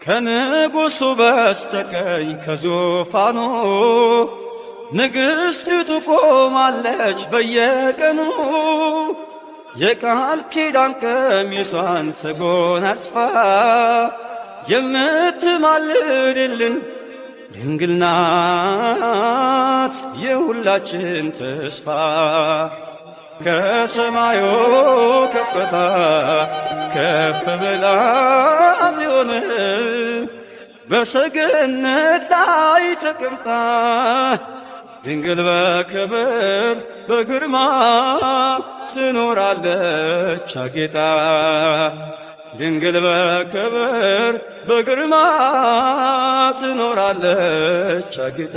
ከንጉሡ በስተቀኝ ከዙፋኑ ንግሥቲቱ ቆማለች በየቀኑ። የቃል ኪዳን ቀሚሷን ተጎናጽፋ የምትማልድልን ድንግል ናት የሁላችን ተስፋ። ከሰማዩ ከፍታ ከፍ ብላ ጽዮን በሰገነት ላይ ተቀምጣ ድንግል በክብር በግርማ ትኖራለች አጌጣ። ድንግል በክብር በግርማ ትኖራለች አጌጣ።